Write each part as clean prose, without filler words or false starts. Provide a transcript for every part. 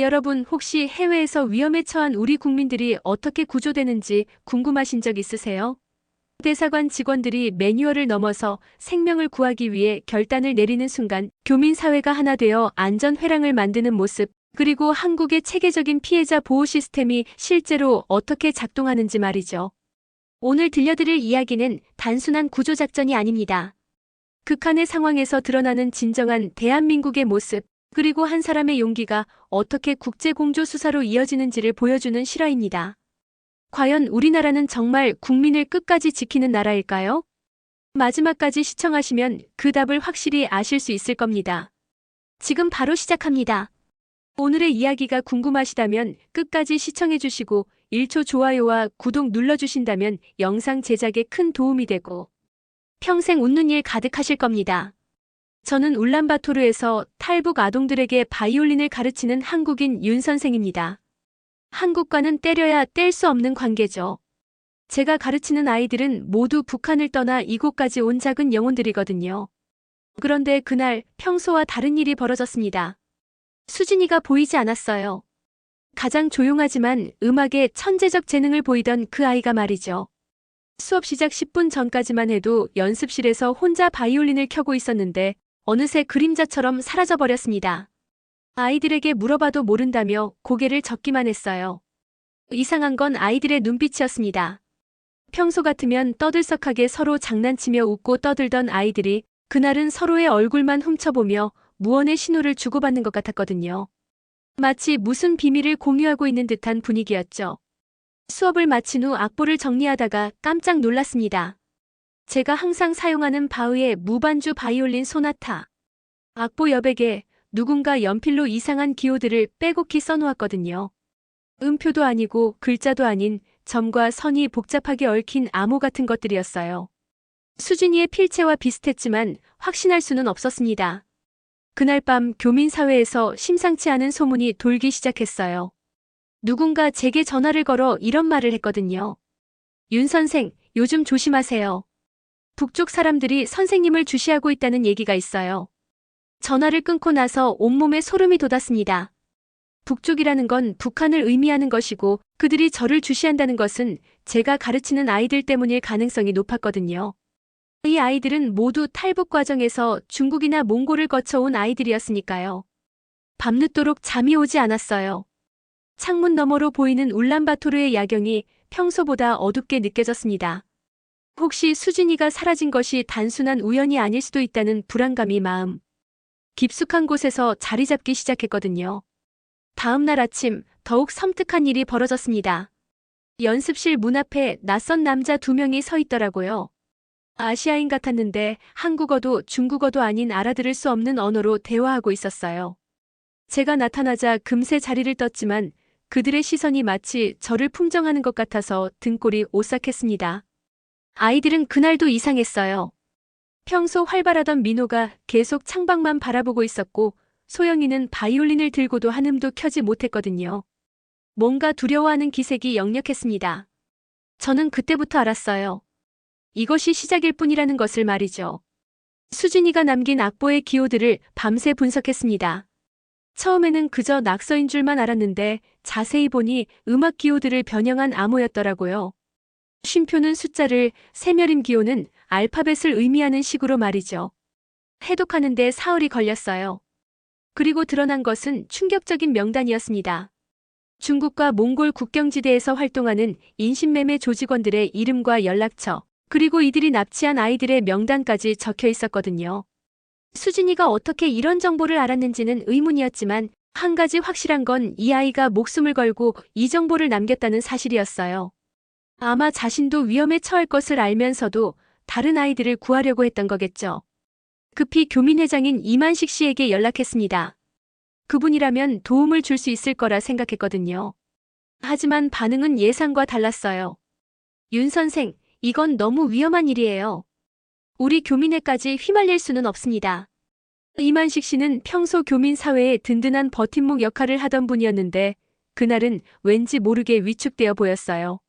여러분 혹시 해외에서 위험에 처한 우리 국민들이 어떻게 구조되는지 궁금하신 적 있으세요? 대사관 직원들이 매뉴얼을 넘어서 생명을 구하기 위해 결단을 내리는 순간 교민 사회가 하나 되어 안전 회랑을 만드는 모습, 그리고 한국의 체계적인 피해자 보호 시스템이 실제로 어떻게 작동하는지 말이죠. 오늘 들려드릴 이야기는 단순한 구조작전이 아닙니다. 극한의 상황에서 드러나는 진정한 대한민국의 모습, 그리고 한 사람의 용기가 어떻게 국제공조 수사로 이어지는지를 보여주는 실화입니다. 과연 우리나라는 정말 국민을 끝까지 지키는 나라일까요? 마지막까지 시청하시면 그 답을 확실히 아실 수 있을 겁니다. 지금 바로 시작합니다. 오늘의 이야기가 궁금하시다면 끝까지 시청해주시고 1초 좋아요와 구독 눌러주신다면 영상 제작에 큰 도움이 되고 평생 웃는 일 가득하실 겁니다. 저는 울란바토르에서 탈북 아동들에게 바이올린을 가르치는 한국인 윤 선생입니다. 한국과는 때려야 뗄 수 없는 관계죠. 제가 가르치는 아이들은 모두 북한을 떠나 이곳까지 온 작은 영혼들이거든요. 그런데 그날 평소와 다른 일이 벌어졌습니다. 수진이가 보이지 않았어요. 가장 조용하지만 음악에 천재적 재능을 보이던 그 아이가 말이죠. 수업 시작 10분 전까지만 해도 연습실에서 혼자 바이올린을 켜고 있었는데 어느새 그림자처럼 사라져버렸습니다. 아이들에게 물어봐도 모른다며 고개를 젓기만 했어요. 이상한 건 아이들의 눈빛이었습니다. 평소 같으면 떠들썩하게 서로 장난치며 웃고 떠들던 아이들이 그날은 서로의 얼굴만 훔쳐보며 무언의 신호를 주고받는 것 같았거든요. 마치 무슨 비밀을 공유하고 있는 듯한 분위기였죠. 수업을 마친 후 악보를 정리하다가 깜짝 놀랐습니다. 제가 항상 사용하는 바흐의 무반주 바이올린 소나타. 악보 여백에 누군가 연필로 이상한 기호들을 빼곡히 써놓았거든요. 음표도 아니고 글자도 아닌 점과 선이 복잡하게 얽힌 암호 같은 것들이었어요. 수진이의 필체와 비슷했지만 확신할 수는 없었습니다. 그날 밤 교민사회에서 심상치 않은 소문이 돌기 시작했어요. 누군가 제게 전화를 걸어 이런 말을 했거든요. 윤 선생, 요즘 조심하세요. 북쪽 사람들이 선생님을 주시하고 있다는 얘기가 있어요. 전화를 끊고 나서 온몸에 소름이 돋았습니다. 북쪽이라는 건 북한을 의미하는 것이고 그들이 저를 주시한다는 것은 제가 가르치는 아이들 때문일 가능성이 높았거든요. 이 아이들은 모두 탈북 과정에서 중국이나 몽골을 거쳐온 아이들이었으니까요. 밤늦도록 잠이 오지 않았어요. 창문 너머로 보이는 울란바토르의 야경이 평소보다 어둡게 느껴졌습니다. 혹시 수진이가 사라진 것이 단순한 우연이 아닐 수도 있다는 불안감이 마음 깊숙한 곳에서 자리 잡기 시작했거든요. 다음 날 아침 더욱 섬뜩한 일이 벌어졌습니다. 연습실 문 앞에 낯선 남자 2명이 서 있더라고요. 아시아인 같았는데 한국어도 중국어도 아닌 알아들을 수 없는 언어로 대화하고 있었어요. 제가 나타나자 금세 자리를 떴지만 그들의 시선이 마치 저를 품정하는 것 같아서 등골이 오싹했습니다. 아이들은 그날도 이상했어요. 평소 활발하던 민호가 계속 창밖만 바라보고 있었고 소영이는 바이올린을 들고도 한음도 켜지 못했거든요. 뭔가 두려워하는 기색이 역력했습니다. 저는 그때부터 알았어요. 이것이 시작일 뿐이라는 것을 말이죠. 수진이가 남긴 악보의 기호들을 밤새 분석했습니다. 처음에는 그저 낙서인 줄만 알았는데 자세히 보니 음악 기호들을 변형한 암호였더라고요. 쉼표는 숫자를, 세멸임 기호는 알파벳을 의미하는 식으로 말이죠. 해독하는데 사흘이 걸렸어요. 그리고 드러난 것은 충격적인 명단이었습니다. 중국과 몽골 국경지대에서 활동하는 인신매매 조직원들의 이름과 연락처, 그리고 이들이 납치한 아이들의 명단까지 적혀 있었거든요. 수진이가 어떻게 이런 정보를 알았는지는 의문이었지만 한 가지 확실한 건 이 아이가 목숨을 걸고 이 정보를 남겼다는 사실이었어요. 아마 자신도 위험에 처할 것을 알면서도 다른 아이들을 구하려고 했던 거겠죠. 급히 교민회장인 이만식 씨에게 연락했습니다. 그분이라면 도움을 줄 수 있을 거라 생각했거든요. 하지만 반응은 예상과 달랐어요. 윤 선생, 이건 너무 위험한 일이에요. 우리 교민회까지 휘말릴 수는 없습니다. 이만식 씨는 평소 교민 사회에 든든한 버팀목 역할을 하던 분이었는데 그날은 왠지 모르게 위축되어 보였어요.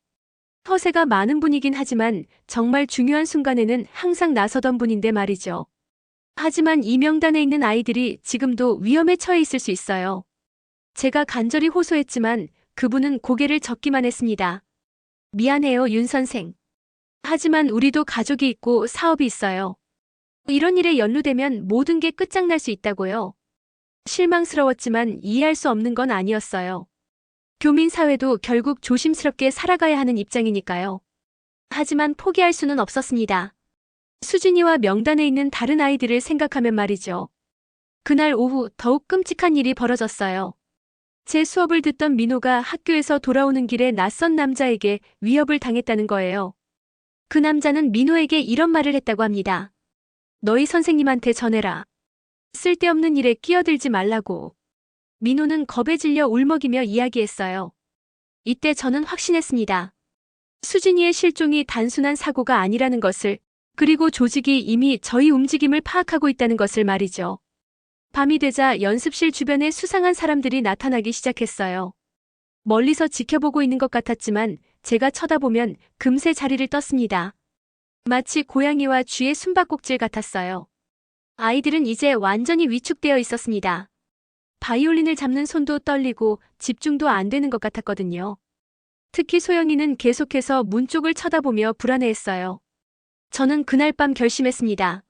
허세가 많은 분이긴 하지만 정말 중요한 순간에는 항상 나서던 분인데 말이죠. 하지만 이 명단에 있는 아이들이 지금도 위험에 처해 있을 수 있어요. 제가 간절히 호소했지만 그분은 고개를 젓기만 했습니다. 미안해요, 윤 선생. 하지만 우리도 가족이 있고 사업이 있어요. 이런 일에 연루되면 모든 게 끝장날 수 있다고요. 실망스러웠지만 이해할 수 없는 건 아니었어요. 교민사회도 결국 조심스럽게 살아가야 하는 입장이니까요. 하지만 포기할 수는 없었습니다. 수진이와 명단에 있는 다른 아이들을 생각하면 말이죠. 그날 오후 더욱 끔찍한 일이 벌어졌어요. 제 수업을 듣던 민호가 학교에서 돌아오는 길에 낯선 남자에게 위협을 당했다는 거예요. 그 남자는 민호에게 이런 말을 했다고 합니다. 너희 선생님한테 전해라. 쓸데없는 일에 끼어들지 말라고. 민호는 겁에 질려 울먹이며 이야기했어요. 이때 저는 확신했습니다. 수진이의 실종이 단순한 사고가 아니라는 것을, 그리고 조직이 이미 저희 움직임을 파악하고 있다는 것을 말이죠. 밤이 되자 연습실 주변에 수상한 사람들이 나타나기 시작했어요. 멀리서 지켜보고 있는 것 같았지만 제가 쳐다보면 금세 자리를 떴습니다. 마치 고양이와 쥐의 숨바꼭질 같았어요. 아이들은 이제 완전히 위축되어 있었습니다. 바이올린을 잡는 손도 떨리고 집중도 안 되는 것 같았거든요. 특히 소영이는 계속해서 문 쪽을 쳐다보며 불안해했어요. 저는 그날 밤 결심했습니다.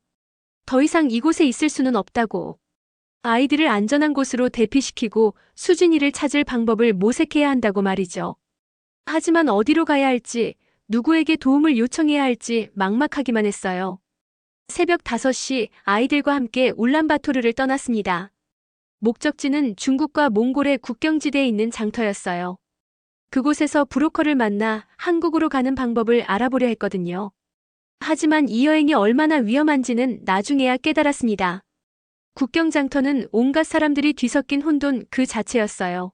더 이상 이곳에 있을 수는 없다고. 아이들을 안전한 곳으로 대피시키고 수진이를 찾을 방법을 모색해야 한다고 말이죠. 하지만 어디로 가야 할지, 누구에게 도움을 요청해야 할지 막막하기만 했어요. 새벽 5시 아이들과 함께 울란바토르를 떠났습니다. 목적지는 중국과 몽골의 국경지대에 있는 장터였어요. 그곳에서 브로커를 만나 한국으로 가는 방법을 알아보려 했거든요. 하지만 이 여행이 얼마나 위험한지는 나중에야 깨달았습니다. 국경 장터는 온갖 사람들이 뒤섞인 혼돈 그 자체였어요.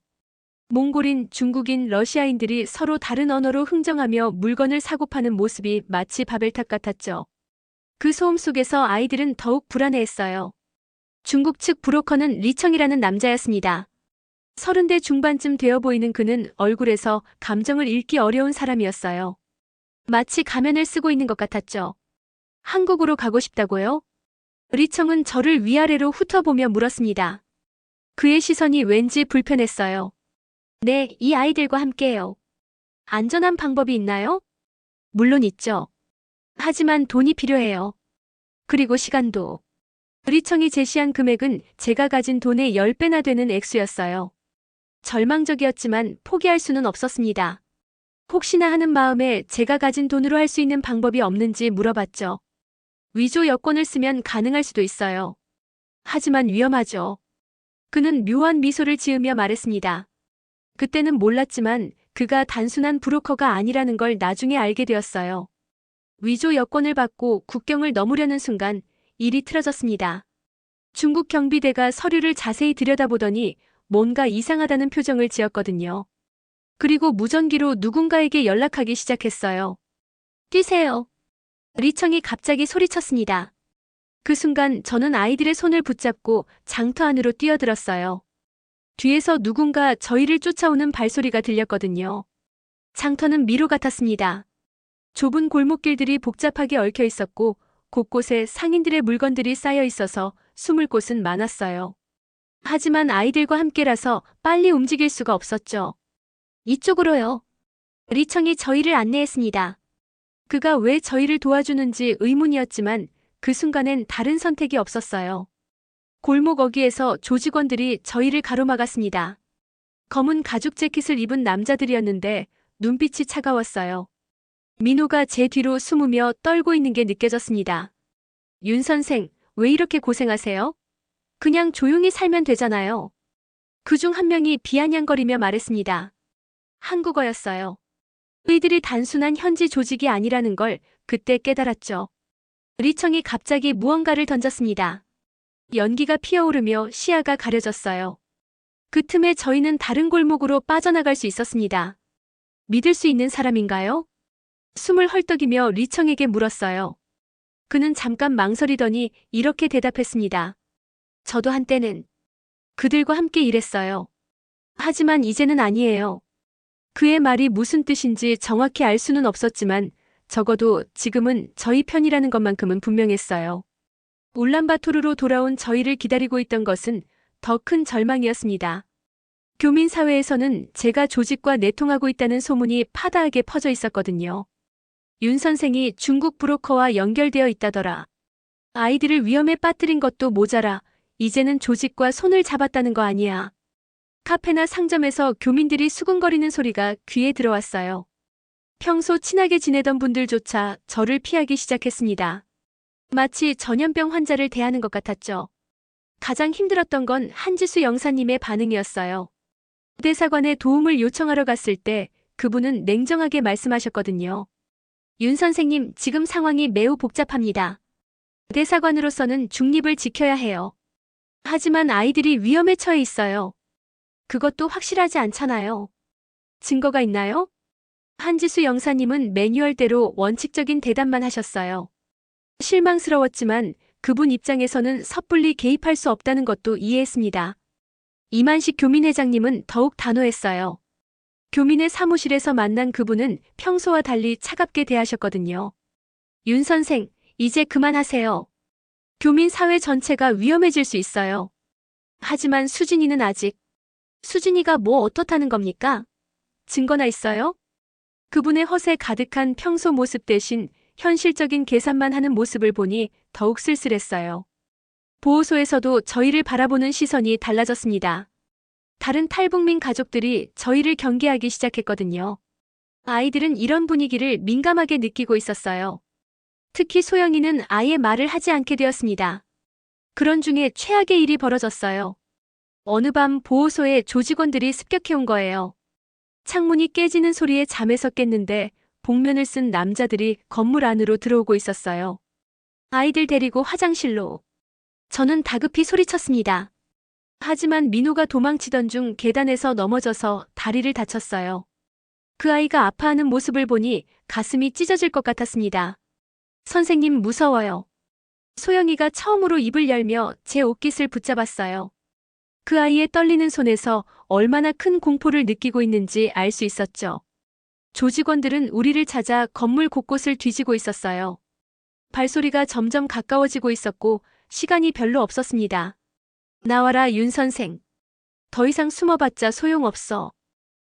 몽골인, 중국인, 러시아인들이 서로 다른 언어로 흥정하며 물건을 사고 파는 모습이 마치 바벨탑 같았죠. 그 소음 속에서 아이들은 더욱 불안해했어요. 중국 측 브로커는 리청이라는 남자였습니다. 30대 중반쯤 되어 보이는 그는 얼굴에서 감정을 읽기 어려운 사람이었어요. 마치 가면을 쓰고 있는 것 같았죠. 한국으로 가고 싶다고요? 리청은 저를 위아래로 훑어보며 물었습니다. 그의 시선이 왠지 불편했어요. 네, 이 아이들과 함께해요. 안전한 방법이 있나요? 물론 있죠. 하지만 돈이 필요해요. 그리고 시간도. 리청이 제시한 금액은 제가 가진 돈의 10배나 되는 액수였어요. 절망적이었지만 포기할 수는 없었습니다. 혹시나 하는 마음에 제가 가진 돈으로 할 수 있는 방법이 없는지 물어봤죠. 위조 여권을 쓰면 가능할 수도 있어요. 하지만 위험하죠. 그는 묘한 미소를 지으며 말했습니다. 그때는 몰랐지만 그가 단순한 브로커가 아니라는 걸 나중에 알게 되었어요. 위조 여권을 받고 국경을 넘으려는 순간 일이 틀어졌습니다. 중국 경비대가 서류를 자세히 들여다보더니 뭔가 이상하다는 표정을 지었거든요. 그리고 무전기로 누군가에게 연락하기 시작했어요. 뛰세요. 리청이 갑자기 소리쳤습니다. 그 순간 저는 아이들의 손을 붙잡고 장터 안으로 뛰어들었어요. 뒤에서 누군가 저희를 쫓아오는 발소리가 들렸거든요. 장터는 미로 같았습니다. 좁은 골목길들이 복잡하게 얽혀 있었고 곳곳에 상인들의 물건들이 쌓여 있어서 숨을 곳은 많았어요. 하지만 아이들과 함께라서 빨리 움직일 수가 없었죠. 이쪽으로요. 리청이 저희를 안내했습니다. 그가 왜 저희를 도와주는지 의문이었지만 그 순간엔 다른 선택이 없었어요. 골목 어귀에서 조직원들이 저희를 가로막았습니다. 검은 가죽 재킷을 입은 남자들이었는데 눈빛이 차가웠어요. 민호가 제 뒤로 숨으며 떨고 있는 게 느껴졌습니다. 윤 선생, 왜 이렇게 고생하세요? 그냥 조용히 살면 되잖아요. 그중 한 명이 비아냥거리며 말했습니다. 한국어였어요. 이들이 단순한 현지 조직이 아니라는 걸 그때 깨달았죠. 리청이 갑자기 무언가를 던졌습니다. 연기가 피어오르며 시야가 가려졌어요. 그 틈에 저희는 다른 골목으로 빠져나갈 수 있었습니다. 믿을 수 있는 사람인가요? 숨을 헐떡이며 리청에게 물었어요. 그는 잠깐 망설이더니 이렇게 대답했습니다. 저도 한때는 그들과 함께 일했어요. 하지만 이제는 아니에요. 그의 말이 무슨 뜻인지 정확히 알 수는 없었지만 적어도 지금은 저희 편이라는 것만큼은 분명했어요. 울란바토르로 돌아온 저희를 기다리고 있던 것은 더 큰 절망이었습니다. 교민 사회에서는 제가 조직과 내통하고 있다는 소문이 파다하게 퍼져 있었거든요. 윤 선생이 중국 브로커와 연결되어 있다더라. 아이들을 위험에 빠뜨린 것도 모자라 이제는 조직과 손을 잡았다는 거 아니야. 카페나 상점에서 교민들이 수군거리는 소리가 귀에 들어왔어요. 평소 친하게 지내던 분들조차 저를 피하기 시작했습니다. 마치 전염병 환자를 대하는 것 같았죠. 가장 힘들었던 건 한지수 영사님의 반응이었어요. 대사관에 도움을 요청하러 갔을 때 그분은 냉정하게 말씀하셨거든요. 윤 선생님, 지금 상황이 매우 복잡합니다. 대사관으로서는 중립을 지켜야 해요. 하지만 아이들이 위험에 처해 있어요. 그것도 확실하지 않잖아요. 증거가 있나요? 한지수 영사님은 매뉴얼대로 원칙적인 대답만 하셨어요. 실망스러웠지만 그분 입장에서는 섣불리 개입할 수 없다는 것도 이해했습니다. 이만식 교민회장님은 더욱 단호했어요. 교민의 사무실에서 만난 그분은 평소와 달리 차갑게 대하셨거든요. 윤 선생, 이제 그만하세요. 교민 사회 전체가 위험해질 수 있어요. 하지만 수진이는 아직. 수진이가 뭐 어떻다는 겁니까? 증거나 있어요? 그분의 허세 가득한 평소 모습 대신 현실적인 계산만 하는 모습을 보니 더욱 쓸쓸했어요. 보호소에서도 저희를 바라보는 시선이 달라졌습니다. 다른 탈북민 가족들이 저희를 경계하기 시작했거든요. 아이들은 이런 분위기를 민감하게 느끼고 있었어요. 특히 소영이는 아예 말을 하지 않게 되었습니다. 그런 중에 최악의 일이 벌어졌어요. 어느 밤 보호소에 조직원들이 습격해온 거예요. 창문이 깨지는 소리에 잠에서 깼는데 복면을 쓴 남자들이 건물 안으로 들어오고 있었어요. 아이들 데리고 화장실로. 저는 다급히 소리쳤습니다. 하지만 민호가 도망치던 중 계단에서 넘어져서 다리를 다쳤어요. 그 아이가 아파하는 모습을 보니 가슴이 찢어질 것 같았습니다. 선생님, 무서워요. 소영이가 처음으로 입을 열며 제 옷깃을 붙잡았어요. 그 아이의 떨리는 손에서 얼마나 큰 공포를 느끼고 있는지 알 수 있었죠. 조직원들은 우리를 찾아 건물 곳곳을 뒤지고 있었어요. 발소리가 점점 가까워지고 있었고 시간이 별로 없었습니다. 나와라, 윤 선생. 더 이상 숨어봤자 소용없어.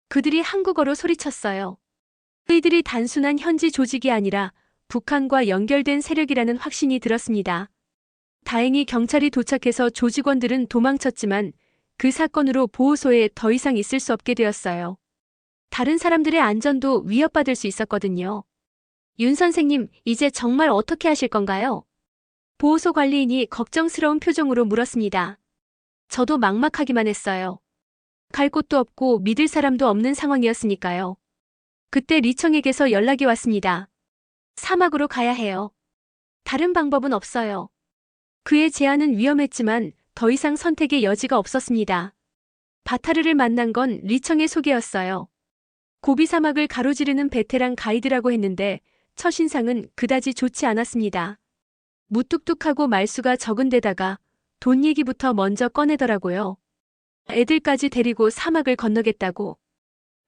그들이 한국어로 소리쳤어요. 그들이 단순한 현지 조직이 아니라 북한과 연결된 세력이라는 확신이 들었습니다. 다행히 경찰이 도착해서 조직원들은 도망쳤지만 그 사건으로 보호소에 더 이상 있을 수 없게 되었어요. 다른 사람들의 안전도 위협받을 수 있었거든요. 윤 선생님, 이제 정말 어떻게 하실 건가요? 보호소 관리인이 걱정스러운 표정으로 물었습니다. 저도 막막하기만 했어요. 갈 곳도 없고 믿을 사람도 없는 상황이었으니까요. 그때 리청에게서 연락이 왔습니다. 사막으로 가야 해요. 다른 방법은 없어요. 그의 제안은 위험했지만 더 이상 선택의 여지가 없었습니다. 바타르를 만난 건 리청의 소개였어요. 고비 사막을 가로지르는 베테랑 가이드라고 했는데 첫인상은 그다지 좋지 않았습니다. 무뚝뚝하고 말수가 적은 데다가 돈 얘기부터 먼저 꺼내더라고요. 애들까지 데리고 사막을 건너겠다고.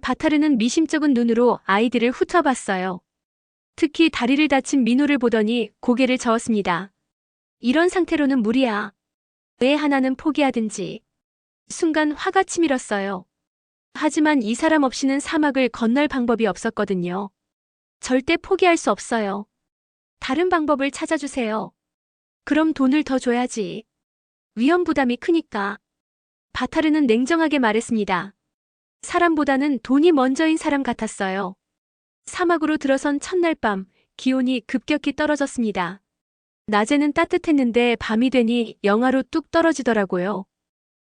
바타르는 미심쩍은 눈으로 아이들을 훑어봤어요. 특히 다리를 다친 민호를 보더니 고개를 저었습니다. 이런 상태로는 무리야. 애 하나는 포기하든지. 순간 화가 치밀었어요. 하지만 이 사람 없이는 사막을 건널 방법이 없었거든요. 절대 포기할 수 없어요. 다른 방법을 찾아주세요. 그럼 돈을 더 줘야지. 위험 부담이 크니까. 바타르는 냉정하게 말했습니다. 사람보다는 돈이 먼저인 사람 같았어요. 사막으로 들어선 첫날 밤, 기온이 급격히 떨어졌습니다. 낮에는 따뜻했는데 밤이 되니 영하로 뚝 떨어지더라고요.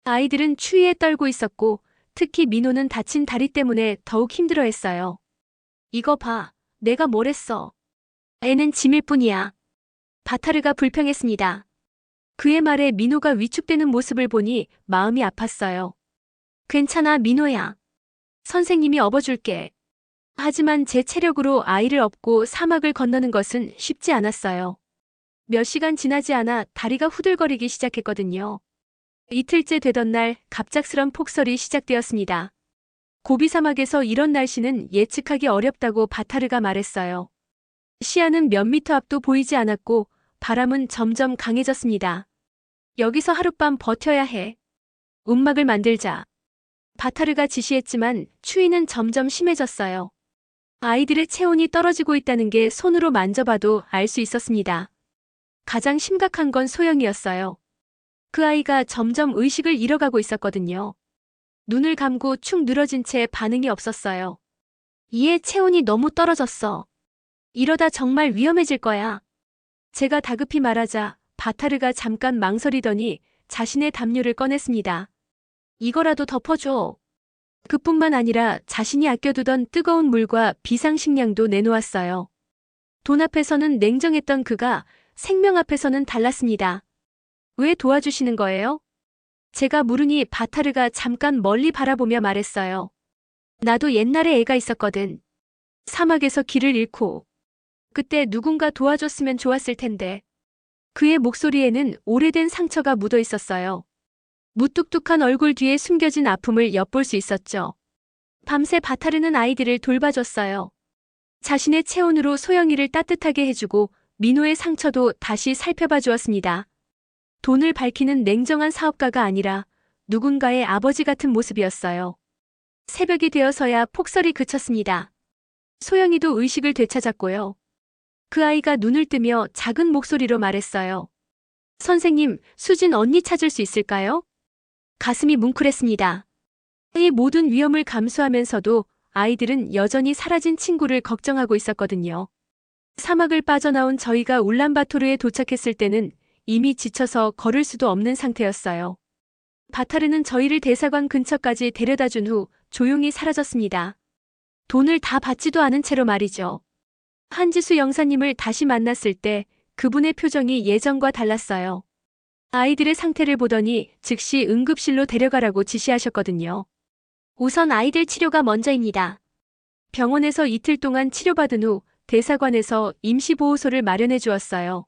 아이들은 추위에 떨고 있었고 특히 민호는 다친 다리 때문에 더욱 힘들어했어요. 이거 봐, 내가 뭘 했어. 애는 짐일 뿐이야. 바타르가 불평했습니다. 그의 말에 민호가 위축되는 모습을 보니 마음이 아팠어요. 괜찮아, 민호야. 선생님이 업어줄게. 하지만 제 체력으로 아이를 업고 사막을 건너는 것은 쉽지 않았어요. 몇 시간 지나지 않아 다리가 후들거리기 시작했거든요. 이틀째 되던 날 갑작스런 폭설이 시작되었습니다. 고비 사막에서 이런 날씨는 예측하기 어렵다고 바타르가 말했어요. 시야는 몇 미터 앞도 보이지 않았고 바람은 점점 강해졌습니다. 여기서 하룻밤 버텨야 해. 움막을 만들자. 바타르가 지시했지만 추위는 점점 심해졌어요. 아이들의 체온이 떨어지고 있다는 게 손으로 만져봐도 알 수 있었습니다. 가장 심각한 건 소영이었어요. 그 아이가 점점 의식을 잃어가고 있었거든요. 눈을 감고 축 늘어진 채 반응이 없었어요. 이에 체온이 너무 떨어졌어. 이러다 정말 위험해질 거야. 제가 다급히 말하자 바타르가 잠깐 망설이더니 자신의 담요를 꺼냈습니다. 이거라도 덮어줘. 그뿐만 아니라 자신이 아껴두던 뜨거운 물과 비상식량도 내놓았어요. 돈 앞에서는 냉정했던 그가 생명 앞에서는 달랐습니다. 왜 도와주시는 거예요? 제가 물으니 바타르가 잠깐 멀리 바라보며 말했어요. 나도 옛날에 애가 있었거든. 사막에서 길을 잃고. 그때 누군가 도와줬으면 좋았을 텐데. 그의 목소리에는 오래된 상처가 묻어 있었어요. 무뚝뚝한 얼굴 뒤에 숨겨진 아픔을 엿볼 수 있었죠. 밤새 바타르는 아이들을 돌봐줬어요. 자신의 체온으로 소영이를 따뜻하게 해주고 민호의 상처도 다시 살펴봐 주었습니다. 돈을 밝히는 냉정한 사업가가 아니라 누군가의 아버지 같은 모습이었어요. 새벽이 되어서야 폭설이 그쳤습니다. 소영이도 의식을 되찾았고요. 그 아이가 눈을 뜨며 작은 목소리로 말했어요. 선생님, 수진 언니 찾을 수 있을까요? 가슴이 뭉클했습니다. 이 모든 위험을 감수하면서도 아이들은 여전히 사라진 친구를 걱정하고 있었거든요. 사막을 빠져나온 저희가 울란바토르에 도착했을 때는 이미 지쳐서 걸을 수도 없는 상태였어요. 바타르는 저희를 대사관 근처까지 데려다 준 후 조용히 사라졌습니다. 돈을 다 받지도 않은 채로 말이죠. 한지수 영사님을 다시 만났을 때 그분의 표정이 예전과 달랐어요. 아이들의 상태를 보더니 즉시 응급실로 데려가라고 지시하셨거든요. 우선 아이들 치료가 먼저입니다. 병원에서 이틀 동안 치료받은 후 대사관에서 임시보호소를 마련해 주었어요.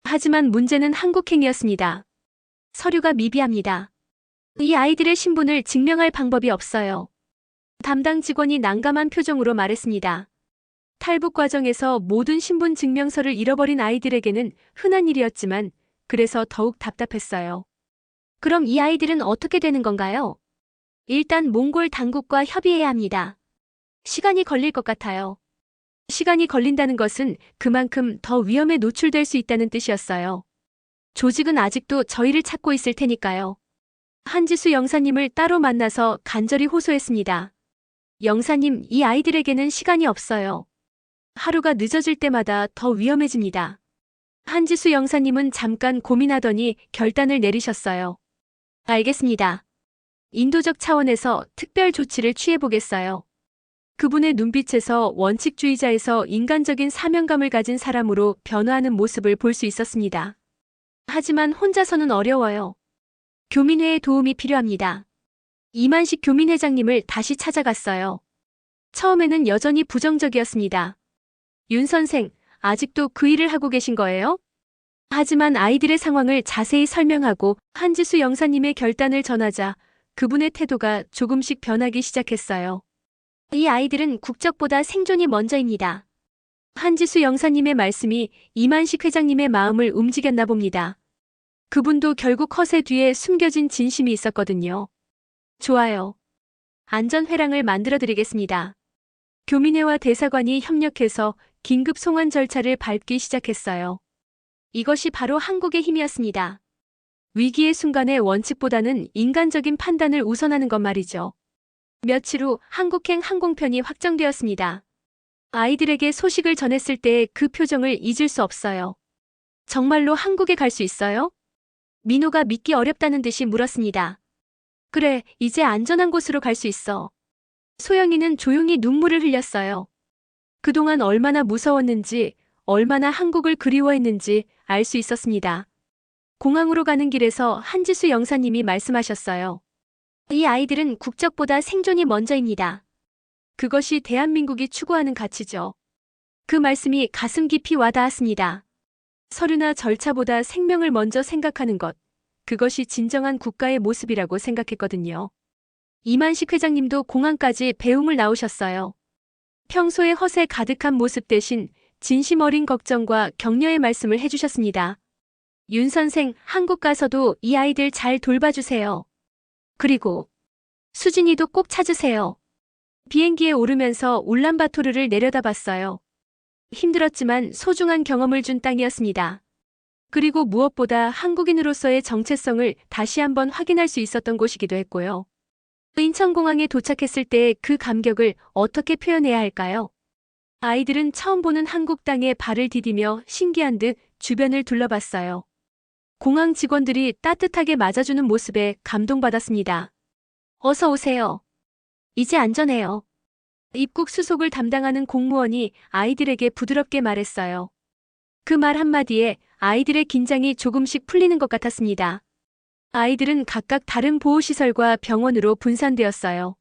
하지만 문제는 한국행이었습니다. 서류가 미비합니다. 이 아이들의 신분을 증명할 방법이 없어요. 담당 직원이 난감한 표정으로 말했습니다. 탈북 과정에서 모든 신분 증명서를 잃어버린 아이들에게는 흔한 일이었지만 그래서 더욱 답답했어요. 그럼 이 아이들은 어떻게 되는 건가요? 일단 몽골 당국과 협의해야 합니다. 시간이 걸릴 것 같아요. 시간이 걸린다는 것은 그만큼 더 위험에 노출될 수 있다는 뜻이었어요. 조직은 아직도 저희를 찾고 있을 테니까요. 한지수 영사님을 따로 만나서 간절히 호소했습니다. 영사님, 이 아이들에게는 시간이 없어요. 하루가 늦어질 때마다 더 위험해집니다. 한지수 영사님은 잠깐 고민하더니 결단을 내리셨어요. 알겠습니다. 인도적 차원에서 특별 조치를 취해보겠어요. 그분의 눈빛에서 원칙주의자에서 인간적인 사명감을 가진 사람으로 변화하는 모습을 볼 수 있었습니다. 하지만 혼자서는 어려워요. 교민회의 도움이 필요합니다. 이만식 교민회장님을 다시 찾아갔어요. 처음에는 여전히 부정적이었습니다. 윤 선생, 아직도 그 일을 하고 계신 거예요? 하지만 아이들의 상황을 자세히 설명하고 한지수 영사님의 결단을 전하자 그분의 태도가 조금씩 변하기 시작했어요. 이 아이들은 국적보다 생존이 먼저입니다. 한지수 영사님의 말씀이 이만식 회장님의 마음을 움직였나 봅니다. 그분도 결국 허세 뒤에 숨겨진 진심이 있었거든요. 좋아요. 안전회랑을 만들어드리겠습니다. 교민회와 대사관이 협력해서 긴급 송환 절차를 밟기 시작했어요. 이것이 바로 한국의 힘이었습니다. 위기의 순간의 원칙보다는 인간적인 판단을 우선하는 것 말이죠. 며칠 후 한국행 항공편이 확정되었습니다. 아이들에게 소식을 전했을 때의 그 표정을 잊을 수 없어요. 정말로 한국에 갈 수 있어요? 민호가 믿기 어렵다는 듯이 물었습니다. 그래, 이제 안전한 곳으로 갈 수 있어. 소영이는 조용히 눈물을 흘렸어요. 그동안 얼마나 무서웠는지, 얼마나 한국을 그리워했는지 알 수 있었습니다. 공항으로 가는 길에서 한지수 영사님이 말씀하셨어요. 이 아이들은 국적보다 생존이 먼저입니다. 그것이 대한민국이 추구하는 가치죠. 그 말씀이 가슴 깊이 와닿았습니다. 서류나 절차보다 생명을 먼저 생각하는 것, 그것이 진정한 국가의 모습이라고 생각했거든요. 이만식 회장님도 공항까지 배웅을 나오셨어요. 평소의 허세 가득한 모습 대신 진심 어린 걱정과 격려의 말씀을 해주셨습니다. 윤 선생, 한국 가서도 이 아이들 잘 돌봐주세요. 그리고 수진이도 꼭 찾으세요. 비행기에 오르면서 울란바토르를 내려다봤어요. 힘들었지만 소중한 경험을 준 땅이었습니다. 그리고 무엇보다 한국인으로서의 정체성을 다시 한번 확인할 수 있었던 곳이기도 했고요. 인천공항에 도착했을 때 그 감격을 어떻게 표현해야 할까요? 아이들은 처음 보는 한국 땅에 발을 디디며 신기한 듯 주변을 둘러봤어요. 공항 직원들이 따뜻하게 맞아주는 모습에 감동받았습니다. 어서 오세요. 이제 안전해요. 입국 수속을 담당하는 공무원이 아이들에게 부드럽게 말했어요. 그 말 한마디에 아이들의 긴장이 조금씩 풀리는 것 같았습니다. 아이들은 각각 다른 보호시설과 병원으로 분산되었어요.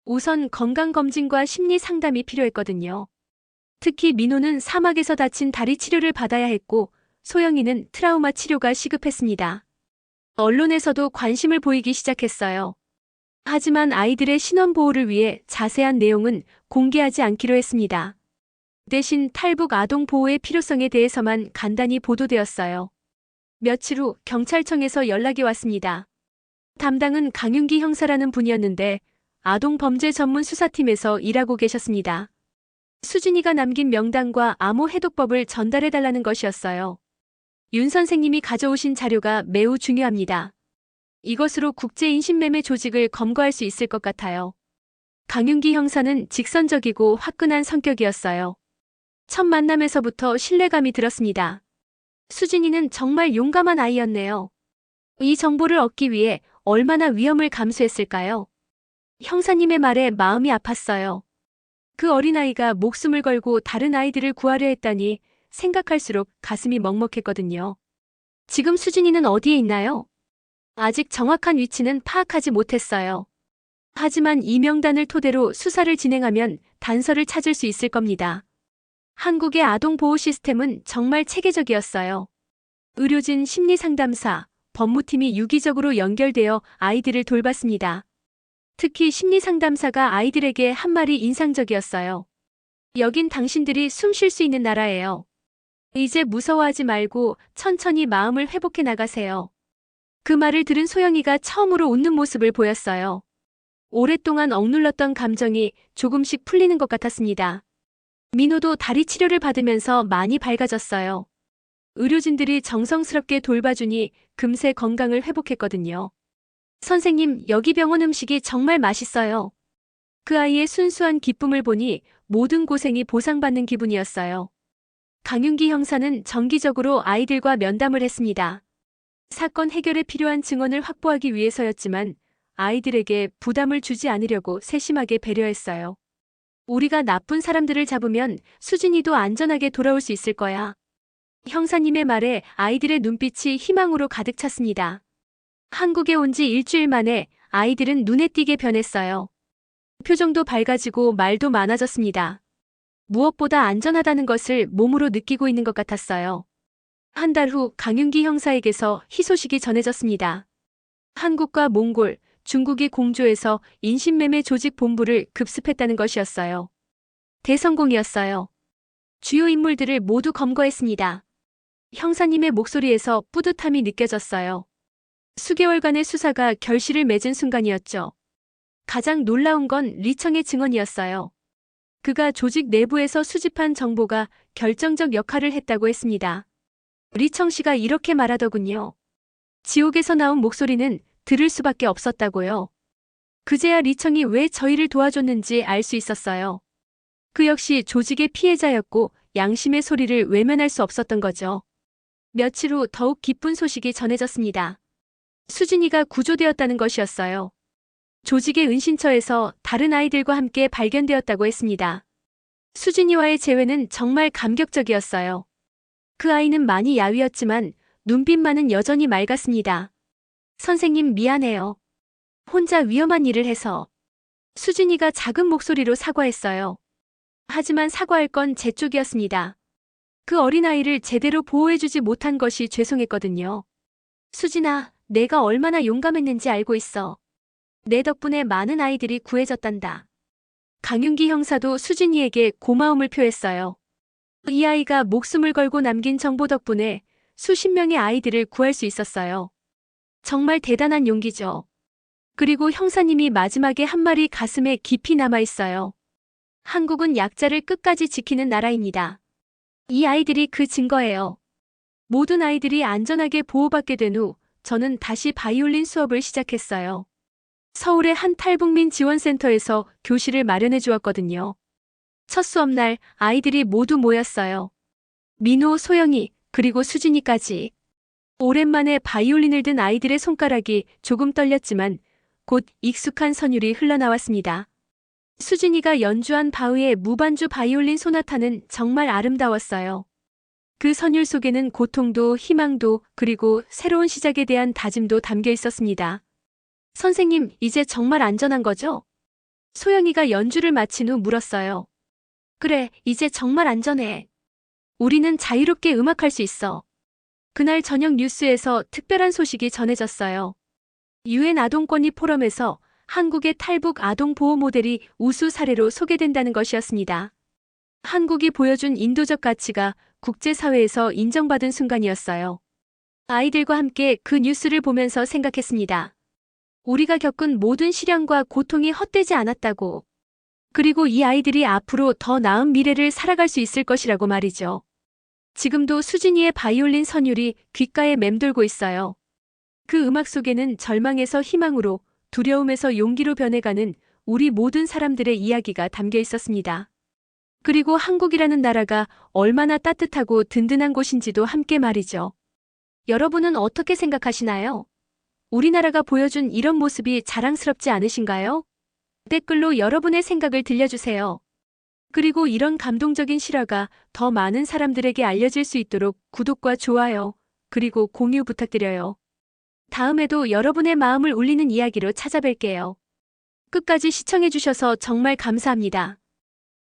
우선 건강검진과 심리 상담이 필요했거든요. 특히 민호는 사막에서 다친 다리 치료를 받아야 했고, 소영이는 트라우마 치료가 시급했습니다. 언론에서도 관심을 보이기 시작했어요. 하지만 아이들의 신원보호를 위해 자세한 내용은 공개하지 않기로 했습니다. 대신 탈북 아동 보호의 필요성에 대해서만 간단히 보도되었어요. 며칠 후 경찰청에서 연락이 왔습니다. 담당은 강윤기 형사라는 분이었는데 아동 범죄 전문 수사팀에서 일하고 계셨습니다. 수진이가 남긴 명단과 암호 해독법을 전달해달라는 것이었어요. 윤 선생님이 가져오신 자료가 매우 중요합니다. 이것으로 국제 인신매매 조직을 검거할 수 있을 것 같아요. 강윤기 형사는 직선적이고 화끈한 성격이었어요. 첫 만남에서부터 신뢰감이 들었습니다. 수진이는 정말 용감한 아이였네요. 이 정보를 얻기 위해 얼마나 위험을 감수했을까요? 형사님의 말에 마음이 아팠어요. 그 어린아이가 목숨을 걸고 다른 아이들을 구하려 했다니 생각할수록 가슴이 먹먹했거든요. 지금 수진이는 어디에 있나요? 아직 정확한 위치는 파악하지 못했어요. 하지만 이 명단을 토대로 수사를 진행하면 단서를 찾을 수 있을 겁니다. 한국의 아동보호 시스템은 정말 체계적이었어요. 의료진, 심리상담사, 법무팀이 유기적으로 연결되어 아이들을 돌봤습니다. 특히 심리상담사가 아이들에게 한 말이 인상적이었어요. 여긴 당신들이 숨 쉴 수 있는 나라예요. 이제 무서워하지 말고 천천히 마음을 회복해 나가세요. 그 말을 들은 소영이가 처음으로 웃는 모습을 보였어요. 오랫동안 억눌렀던 감정이 조금씩 풀리는 것 같았습니다. 민호도 다리 치료를 받으면서 많이 밝아졌어요. 의료진들이 정성스럽게 돌봐주니 금세 건강을 회복했거든요. 선생님, 여기 병원 음식이 정말 맛있어요. 그 아이의 순수한 기쁨을 보니 모든 고생이 보상받는 기분이었어요. 강윤기 형사는 정기적으로 아이들과 면담을 했습니다. 사건 해결에 필요한 증언을 확보하기 위해서였지만 아이들에게 부담을 주지 않으려고 세심하게 배려했어요. 우리가 나쁜 사람들을 잡으면 수진이도 안전하게 돌아올 수 있을 거야. 형사님의 말에 아이들의 눈빛이 희망으로 가득 찼습니다. 한국에 온 지 일주일 만에 아이들은 눈에 띄게 변했어요. 표정도 밝아지고 말도 많아졌습니다. 무엇보다 안전하다는 것을 몸으로 느끼고 있는 것 같았어요. 한 달 후 강윤기 형사에게서 희소식이 전해졌습니다. 한국과 몽골, 중국이 공조해서 인신매매 조직 본부를 급습했다는 것이었어요. 대성공이었어요. 주요 인물들을 모두 검거했습니다. 형사님의 목소리에서 뿌듯함이 느껴졌어요. 수개월간의 수사가 결실을 맺은 순간이었죠. 가장 놀라운 건 리청의 증언이었어요. 그가 조직 내부에서 수집한 정보가 결정적 역할을 했다고 했습니다. 리청 씨가 이렇게 말하더군요. 지옥에서 나온 목소리는 들을 수밖에 없었다고요. 그제야 리청이 왜 저희를 도와줬는지 알 수 있었어요. 그 역시 조직의 피해자였고 양심의 소리를 외면할 수 없었던 거죠. 며칠 후 더욱 기쁜 소식이 전해졌습니다. 수진이가 구조되었다는 것이었어요. 조직의 은신처에서 다른 아이들과 함께 발견되었다고 했습니다. 수진이와의 재회는 정말 감격적이었어요. 그 아이는 많이 야위었지만 눈빛만은 여전히 맑았습니다. 선생님 미안해요. 혼자 위험한 일을 해서. 수진이가 작은 목소리로 사과했어요. 하지만 사과할 건 제 쪽이었습니다. 그 어린아이를 제대로 보호해주지 못한 것이 죄송했거든요. 수진아, 내가 얼마나 용감했는지 알고 있어. 내 덕분에 많은 아이들이 구해졌단다. 강윤기 형사도 수진이에게 고마움을 표했어요. 이 아이가 목숨을 걸고 남긴 정보 덕분에 수십 명의 아이들을 구할 수 있었어요. 정말 대단한 용기죠. 그리고 형사님이 마지막에 한 말이 가슴에 깊이 남아 있어요. 한국은 약자를 끝까지 지키는 나라입니다. 이 아이들이 그 증거예요. 모든 아이들이 안전하게 보호받게 된 후 저는 다시 바이올린 수업을 시작했어요. 서울의 한 탈북민 지원센터에서 교실을 마련해 주었거든요. 첫 수업날 아이들이 모두 모였어요. 민호, 소영이, 그리고 수진이까지. 오랜만에 바이올린을 든 아이들의 손가락이 조금 떨렸지만 곧 익숙한 선율이 흘러나왔습니다. 수진이가 연주한 바흐의 무반주 바이올린 소나타는 정말 아름다웠어요. 그 선율 속에는 고통도 희망도 그리고 새로운 시작에 대한 다짐도 담겨 있었습니다. 선생님, 이제 정말 안전한 거죠? 소영이가 연주를 마친 후 물었어요. 그래, 이제 정말 안전해. 우리는 자유롭게 음악할 수 있어. 그날 저녁 뉴스에서 특별한 소식이 전해졌어요. 유엔 아동권익 포럼에서 한국의 탈북 아동 보호 모델이 우수 사례로 소개된다는 것이었습니다. 한국이 보여준 인도적 가치가 국제사회에서 인정받은 순간이었어요. 아이들과 함께 그 뉴스를 보면서 생각했습니다. 우리가 겪은 모든 시련과 고통이 헛되지 않았다고. 그리고 이 아이들이 앞으로 더 나은 미래를 살아갈 수 있을 것이라고 말이죠. 지금도 수진이의 바이올린 선율이 귓가에 맴돌고 있어요. 그 음악 속에는 절망에서 희망으로, 두려움에서 용기로 변해가는 우리 모든 사람들의 이야기가 담겨 있었습니다. 그리고 한국이라는 나라가 얼마나 따뜻하고 든든한 곳인지도 함께 말이죠. 여러분은 어떻게 생각하시나요? 우리나라가 보여준 이런 모습이 자랑스럽지 않으신가요? 댓글로 여러분의 생각을 들려주세요. 그리고 이런 감동적인 실화가 더 많은 사람들에게 알려질 수 있도록 구독과 좋아요, 그리고 공유 부탁드려요. 다음에도 여러분의 마음을 울리는 이야기로 찾아뵐게요. 끝까지 시청해주셔서 정말 감사합니다.